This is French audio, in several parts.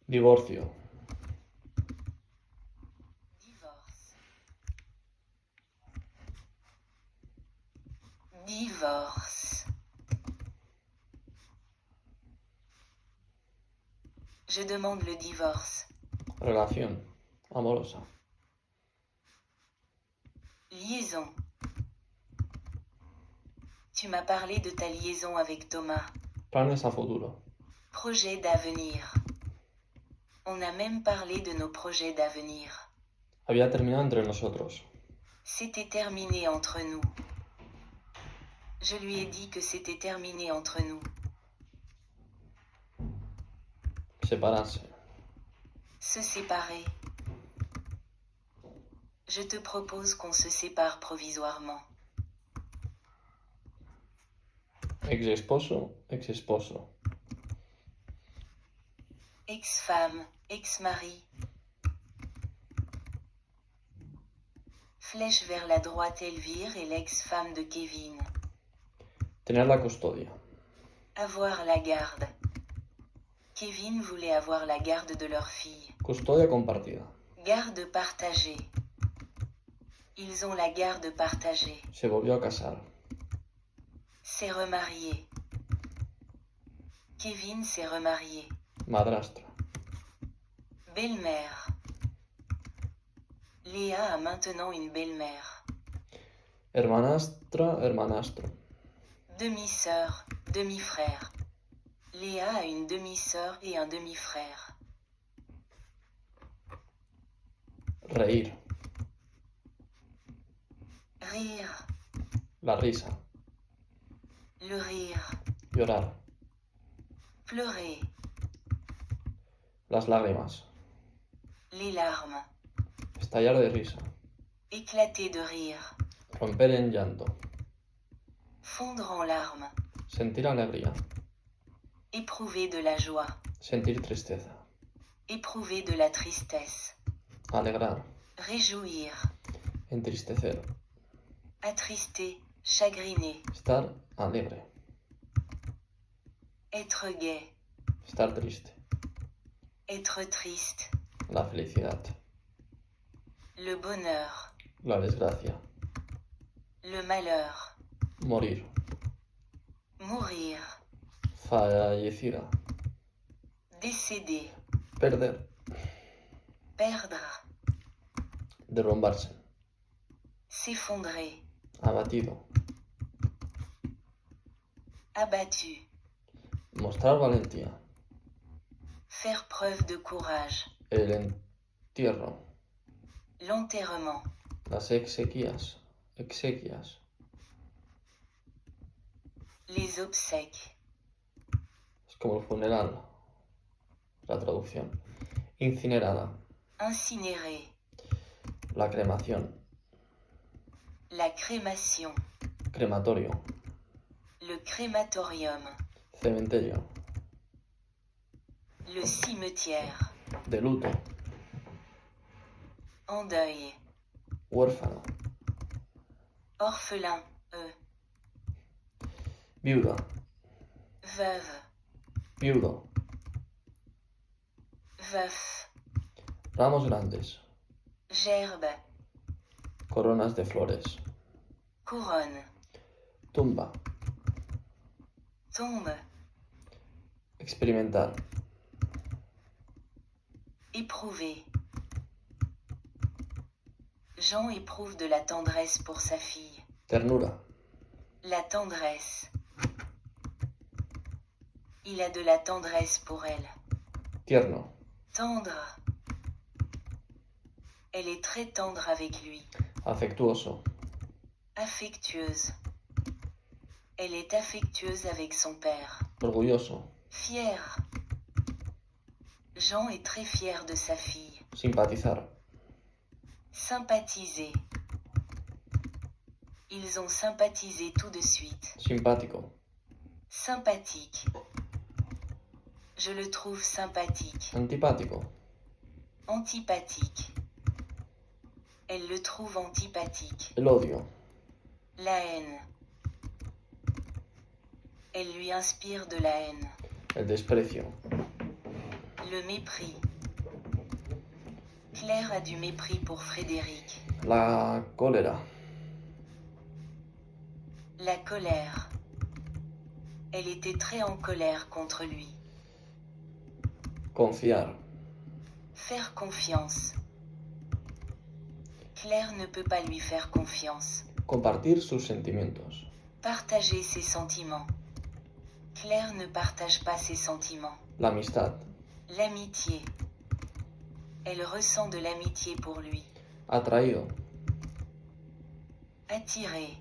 Divorcio. Divorce. Divorce. Je demande le divorce. Relación. Amorosa. Liaison. Tu m'as parlé de ta liaison avec Thomas. Planes a futuro. Projet d'avenir. On a même parlé de nos projets d'avenir. Había terminado entre nosotros. C'était terminé entre nous. Je lui ai dit que c'était terminé entre nous. Separarse. Se séparer. Je te propose qu'on se sépare provisoirement. Ex-esposo, ex-esposo. Ex-femme, ex-mari. Flèche vers la droite Elvire et l'ex-femme de Kevin. Tener la custodia. Avoir la garde. Kevin voulait avoir la garde de leur fille. Custodia compartida. Garde partagée. Ils ont la garde partagée. Se volvió a casar. S'est remarié. Kevin s'est remarié. Madrastra. Belle-mère. Léa a maintenant une belle-mère. Hermanastra, hermanastro. Demi-sœur, demi-frère. Léa a une demi-sœur et un demi-frère. Reír. Rire. La risa. Le rire. Llorar. Pleurer. Las lágrimas. Les larmes. Estallar de risa. Éclater de rire. Romper en llanto. Fondre en larmes. Sentir alegría. Éprouver de la joie. Sentir tristeza. Éprouver de la tristesse. Alegrar. Réjouir. Entristecer. Attrister, chagriner. Estar alegre. Être gai. Estar triste. Être triste. La felicidad. Le bonheur. La desgracia. Le malheur. Morir. Mourir. Fallecida. Décéder. Perder. Perdre. Derrumbarse. S'effondrer. Abatido. Abattu. Mostrar valentía. Faire preuve de courage. El entierro. L'enterrement. Las exequias. Exequias. Les obsèques. Es como el funeral. La traducción. Incinerada. Incinérer. La cremación. La crémation. Crematorio. Le crématorium. Cementerio. Le cimetière. De luto. En deuil. Huérfano. Orphelin. Viuda. Veuve. Viudo. Veuf. Ramos grandes. Gerbe. Coronas de flores. Couronne. Tumba. Tombe. Experimentar. Éprouver. Jean éprouve de la tendresse pour sa fille. Ternura. La tendresse. Il a de la tendresse pour elle. Tierno. Tendre. Elle est très tendre avec lui. Afectuoso. Affectueuse. Elle est affectueuse avec son père. Orgulloso. Fière. Jean est très fier de sa fille. Simpatizar. Sympathiser. Ils ont sympathisé tout de suite. Simpático. Sympathique. Je le trouve sympathique. Antipático. Antipathique. Elle le trouve antipathique. El odio. La haine. Elle lui inspire de la haine. El desprecio. Le mépris. Claire a du mépris pour Frédéric. La cólera. La colère. Elle était très en colère contre lui. Confiar. Faire confiance. Claire ne peut pas lui faire confiance. Compartir sus sentimientos. Partager ses sentiments. Claire ne partage pas ses sentiments. La amistad. L'amitié. Elle ressent de l'amitié pour lui. Atraído. Attirée.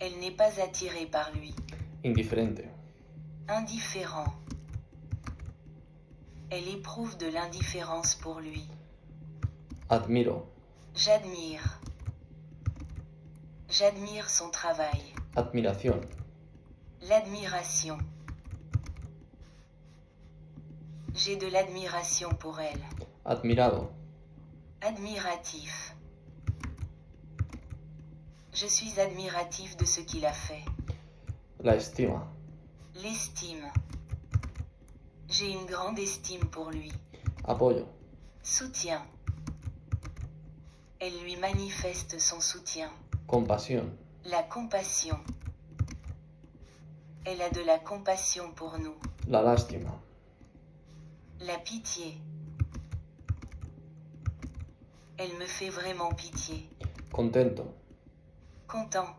Elle n'est pas attirée par lui. Indiferente. Indifférent. Elle éprouve de l'indifférence pour lui. Admiro. J'admire. J'admire son travail. Admiración. L'admiration. J'ai de l'admiration pour elle. Admirado. Admiratif. Je suis admiratif de ce qu'il a fait. La estima. L'estime. J'ai une grande estime pour lui. Apoyo. Soutien. Elle lui manifeste son soutien. Compasión. La compassion. Elle a de la compassion pour nous. La lástima. La pitié. Elle me fait vraiment pitié. Contento. Content,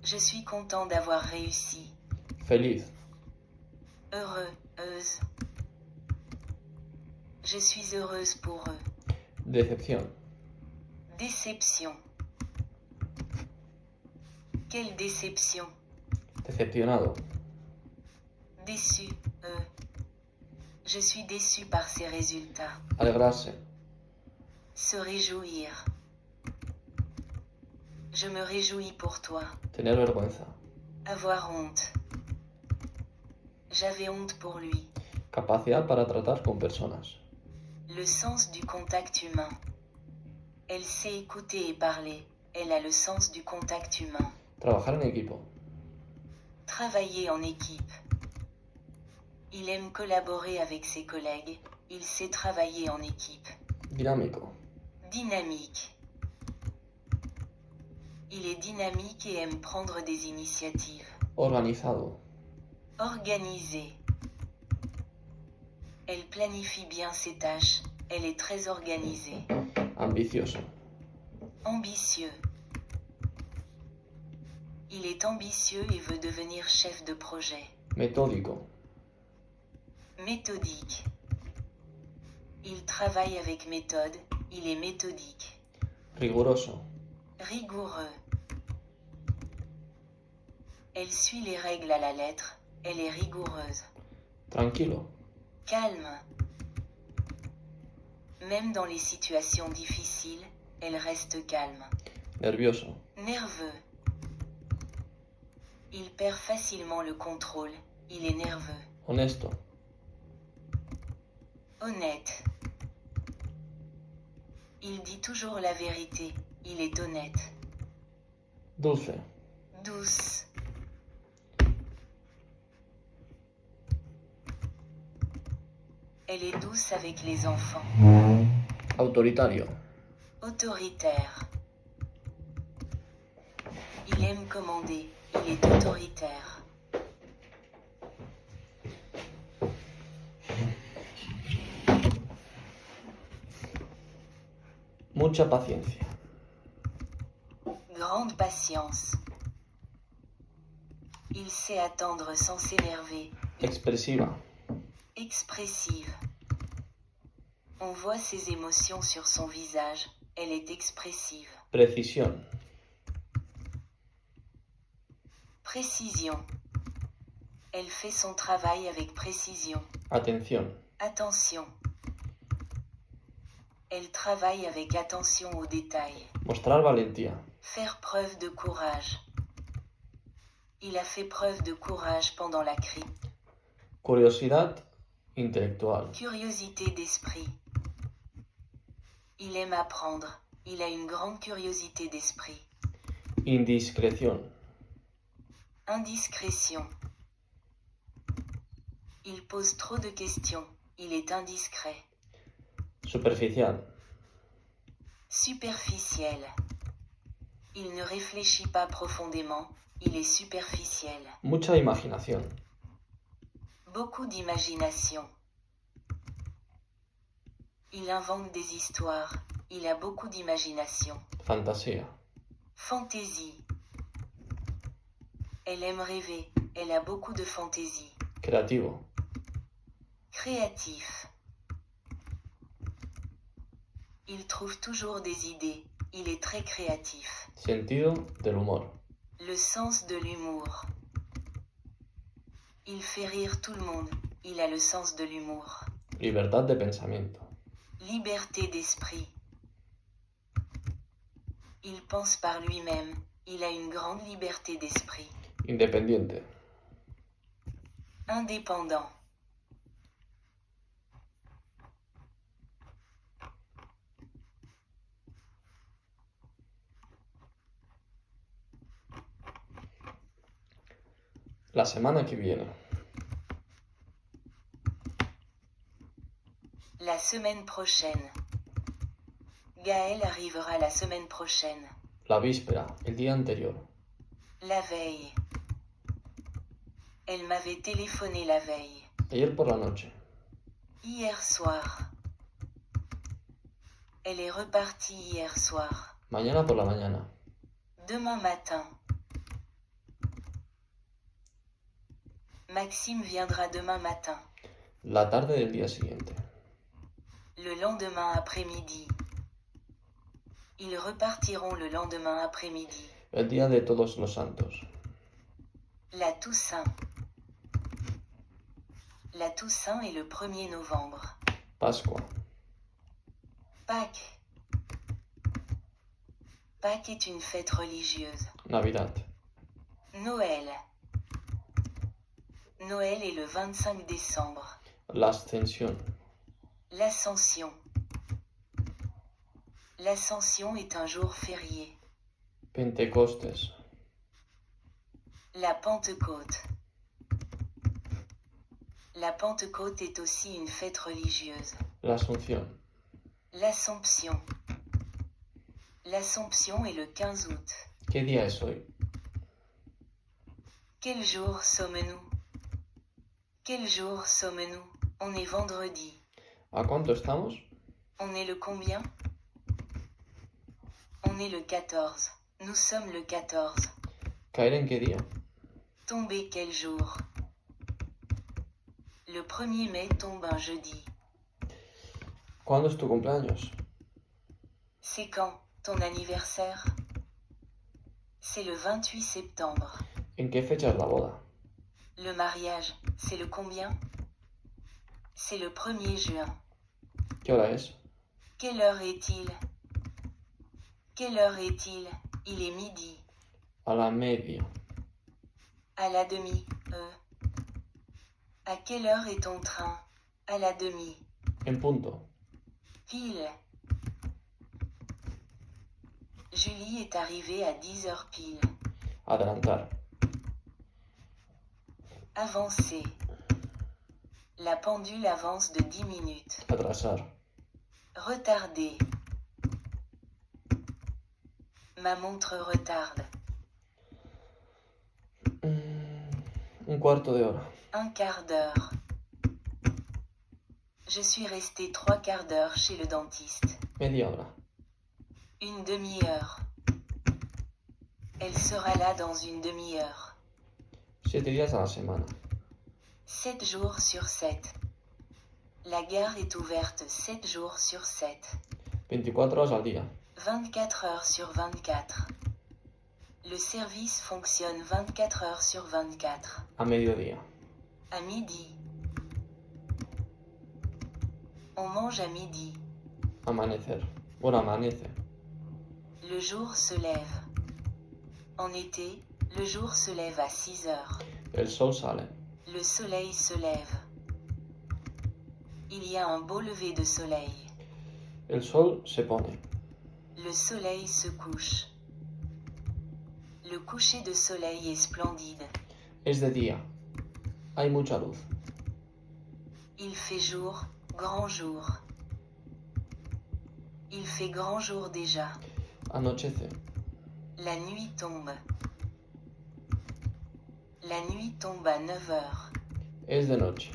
Je suis content d'avoir réussi. Feliz. Heureuse. Je suis heureuse pour eux. Decepción. Déception. Quelle déception. Decepcionado. Déçu, Je suis déçu par ces résultats. Alegrarse. Se réjouir. Je me réjouis pour toi. Tener vergüenza. Avoir honte. J'avais honte pour lui. Capacidad para tratar con personas. Le sens du contact humain. Elle sait écouter et parler. Elle a le sens du contact humain. Trabajar en equipo. Travailler en équipe. Il aime collaborer avec ses collègues. Il sait travailler en équipe. Dinámico. Dynamique. Il est dynamique et aime prendre des initiatives. Organizado. Organisé. Elle planifie bien ses tâches. Elle est très organisée. Ambicioso. Ambitieux. Il est ambitieux et veut devenir chef de projet. Metódico. Méthodique. Il travaille avec méthode. Il est méthodique. Riguroso. Rigoureux. Elle suit les règles à la lettre. Elle est rigoureuse. Tranquilo. Calme. Même dans les situations difficiles, elle reste calme. Nervioso. Nerveux. Il perd facilement le contrôle. Il est nerveux. Honesto. Honnête. Il dit toujours la vérité. Il est honnête. Dulce. Douce. Elle est douce avec les enfants. Autoritario. Autoritaire. Il aime commander. Il est autoritaire. Mucha paciencia. Grande patience. Il sait attendre sans s'énerver. Expresiva. Expressive. On voit ses émotions sur son visage. Elle est expressive. Precisión. Précision. Elle fait son travail avec précision. Atención. Attention. Elle travaille avec attention aux détails. Mostrar valentía. Faire preuve de courage. Il a fait preuve de courage pendant la crise. Curiosidad intelectual. Curiosité d'esprit. Il aime apprendre. Il a une grande curiosité d'esprit. Indiscreción. Indiscrétion. Il pose trop de questions. Il est indiscret. Superficial. Superficiel. Il ne réfléchit pas profondément. Il est superficiel. Mucha imaginación. Beaucoup d'imagination. Il invente des histoires. Il a beaucoup d'imagination. Fantasía. Fantaisie. Elle aime rêver. Elle a beaucoup de fantaisie. Creativo. Créatif. Il trouve toujours des idées. Il est très créatif. Sentido del humor. Le sens de l'humour. Il fait rire tout le monde. Il a le sens de l'humour. Libertad de pensamiento. Liberté d'esprit. Il pense par lui-même. Il a une grande liberté d'esprit. Independiente. Indépendant. La semana que viene. La semaine prochaine. Gaël arrivera la semaine prochaine. La víspera. El día anterior. La veille. Elle m'avait téléphoné la veille. Ayer por la noche. Hier soir. Elle est repartie hier soir. Mañana por la mañana. Demain matin. Maxime viendra demain matin. La tarde del día siguiente. Le lendemain après-midi. Ils repartiront le lendemain après-midi. El día de Todos los Santos. La Toussaint. La Toussaint est le 1er novembre. Pascua. Pâques. Pâques est une fête religieuse. Navidad. Noël. Noël est le 25 décembre. La Ascensión. L'Ascension. L'Ascension est un jour férié. Pentecostes. La Pentecôte. La Pentecôte est aussi une fête religieuse. La Asunción. L'Assomption. L'Assomption est le 15 août. ¿Qué día es hoy? Quel jour sommes-nous? Quel jour sommes-nous? On est vendredi. ¿A cuánto estamos? On est le combien? On est le 14. Nous sommes le 14. ¿Caer en qué día? Tomber quel jour? Le 1er mai tombe un jeudi. ¿Cuándo es tu cumpleaños? C'est quand ton anniversaire? C'est le 28 septembre. ¿En qué fecha es la boda? Le mariage, c'est le combien? C'est le 1er juin. ¿Qué hora es? Quelle heure est-il? Quelle heure est-il? Il est midi. A la media. À la demi. À quelle heure est ton train? À la demi. En punto. Pile. Julie est arrivée à 10h pile. Adelantar. Avancer. La pendule avance de 10 minutes. Atrasar. Retarder. Ma montre retarde. Un cuarto de hora. Un quart d'heure. Je suis restée 3 quarts d'heure chez le dentiste. Media hora. Une demi-heure. Elle sera là dans une demi-heure. 7 días a la semana. 7 jours sur 7. La gare est ouverte 7 jours sur 7. 24 horas al día. 24 heures sur 24. Le service fonctionne 24 heures sur 24. A mediodía. À midi. On mange à midi. Amanecer. Bueno, amanece. Le jour se lève. En été, le jour se lève à 6 heures. El sol sale. Le soleil se lève. Il y a un beau lever de soleil. El sol se pone. Le soleil se couche. Le coucher de soleil est splendide. Es de día. Hay mucha luz. Il fait jour, grand jour. Il fait grand jour déjà. Anochece. La nuit tombe. La nuit tombe à 9 heures. Es de noche.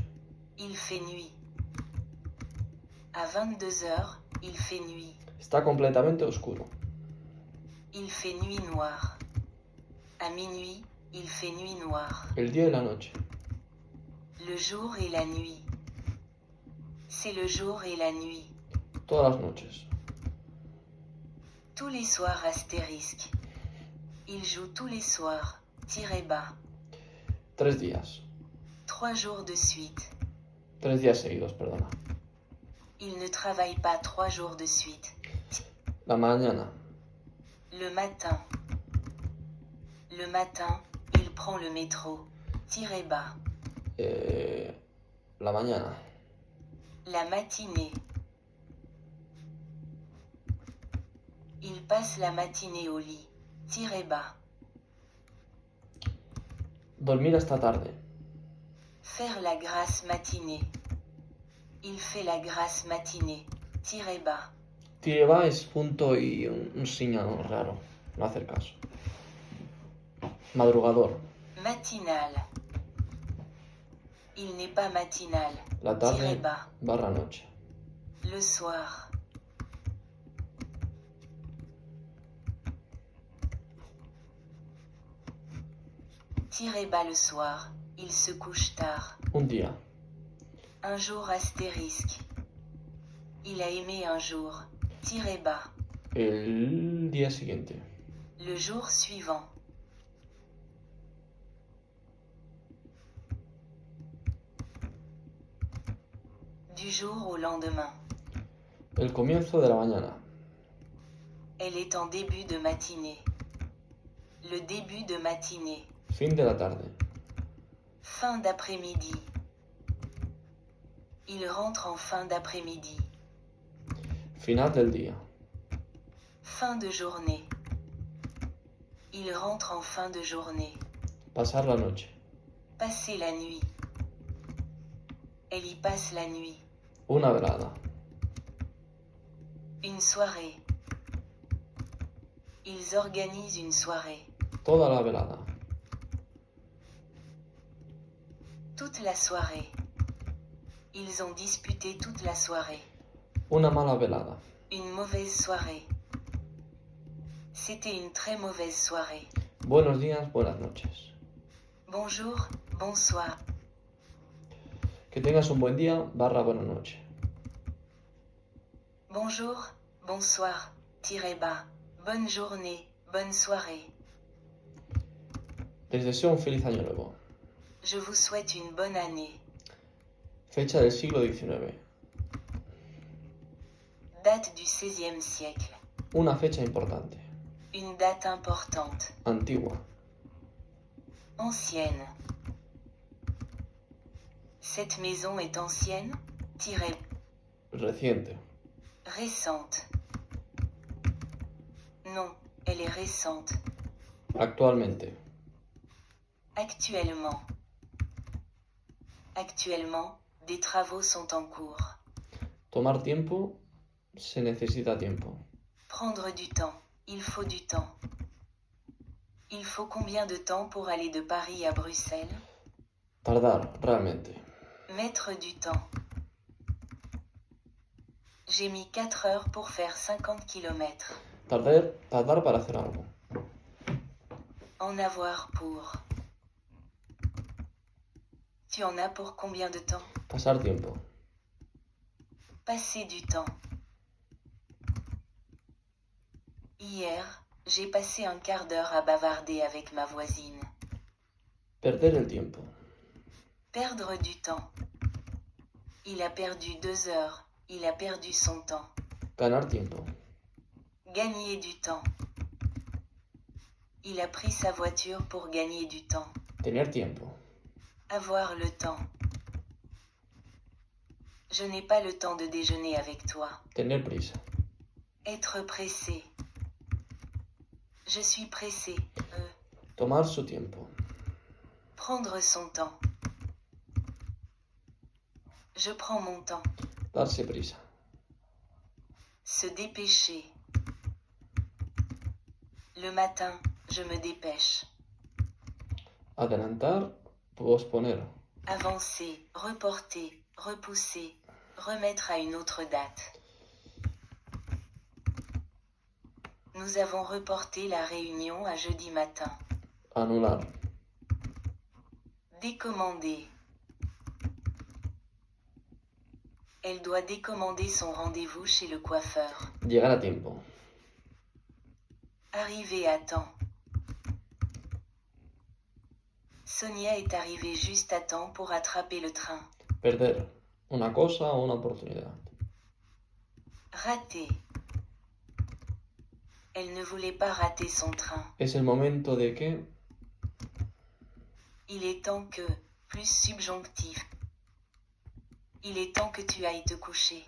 Il fait nuit. À 22 heures, il fait nuit. Está completamente oscuro. Il fait nuit noire. À minuit, il fait nuit noire. El día y la noche. Le jour et la nuit. C'est le jour et la nuit. Todas las noches. Tous les soirs astérisque. Il joue tous les soirs. Tiré bas. 3 días. 3 jours de suite. 3 días seguidos, perdona. Il ne travaille pas 3 jours de suite. La mañana. Le matin. Le matin, il prend le métro. Tiré bas. La mañana. La matinée. Il passe la matinée au lit. Tiré bas. Dormir hasta tarde. Faire la grasse matinée. Il fait la grasse matinée. Tiré bas. Tire va es punto y un signo raro. No hacer caso. Madrugador. Matinal. Il n'est pas matinal. La Tiré tarde bas. barra noche. Le soir. Tiré bas le soir. Il se couche tard. Un día. Un jour astérisque. Il a aimé un jour. Tiré bas. El día siguiente. Le jour suivant. Du jour au lendemain. El comienzo de la mañana. Elle est en début de matinée. Le début de matinée. Fin de la tarde. Fin d'après-midi. Il rentre en fin d'après-midi. Final del día. Fin de journée. Il rentre en fin de journée. Pasar la noche. Passer la nuit. Elle y passe la nuit. Una velada. Une soirée. Ils organisent une soirée. Toda la velada. Toute la soirée. Ils ont disputé toute la soirée. Una mala velada. Une mauvaise soirée. C'était une très mauvaise soirée. Buenos días, buenas noches. Bonjour, bonsoir. Que tengas un buen día, barra buena noche. Bonjour, bonsoir, tiré bas. Bonne journée, bonne soirée. Les deseo un feliz año nuevo. Je vous souhaite une bonne année. Fecha del siglo XIX. Date du XVIe siècle. Una fecha importante. Une date importante. Antigua. Ancienne. Cette maison est ancienne, tiré Reciente. récente. Non, elle est récente. Actualmente. Actuellement. Actuellement, des travaux sont en cours. Tomar tiempo, se necesita tiempo. Prendre du temps, il faut du temps. Il faut combien de temps pour aller de Paris à Bruxelles? Tardar, realmente. Mettre du temps. J'ai mis 4 heures pour faire 50 km. Tardar para hacer algo. En avoir pour. Tu en as pour combien de temps? Pasar tiempo. Passer du temps. Hier, j'ai passé un quart d'heure à bavarder avec ma voisine. Perder el tiempo. Perdre du temps. Il a perdu 2 heures, il a perdu son temps. Ganar tiempo. Gagner du temps. Il a pris sa voiture pour gagner du temps. Tener tiempo. Avoir le temps. Je n'ai pas le temps de déjeuner avec toi. Tener prisa. Être pressé. Je suis pressé. Tomar su tiempo. Prendre son temps. Je prends mon temps. Darse prisa. Se dépêcher. Le matin, je me dépêche. Adelantar, posponer. Avancer, reporter, repousser, remettre à une autre date. Nous avons reporté la réunion à jeudi matin. Anular. Décommander. Elle doit décommander son rendez-vous chez le coiffeur. Llegar a tiempo. Arriver à temps. Sonia est arrivée juste à temps pour attraper le train. Perder. Una cosa o una oportunidad. Rater. Elle ne voulait pas rater son train. Es el momento de que. Il est temps que, plus subjonctif. Il est temps que tu ailles te coucher.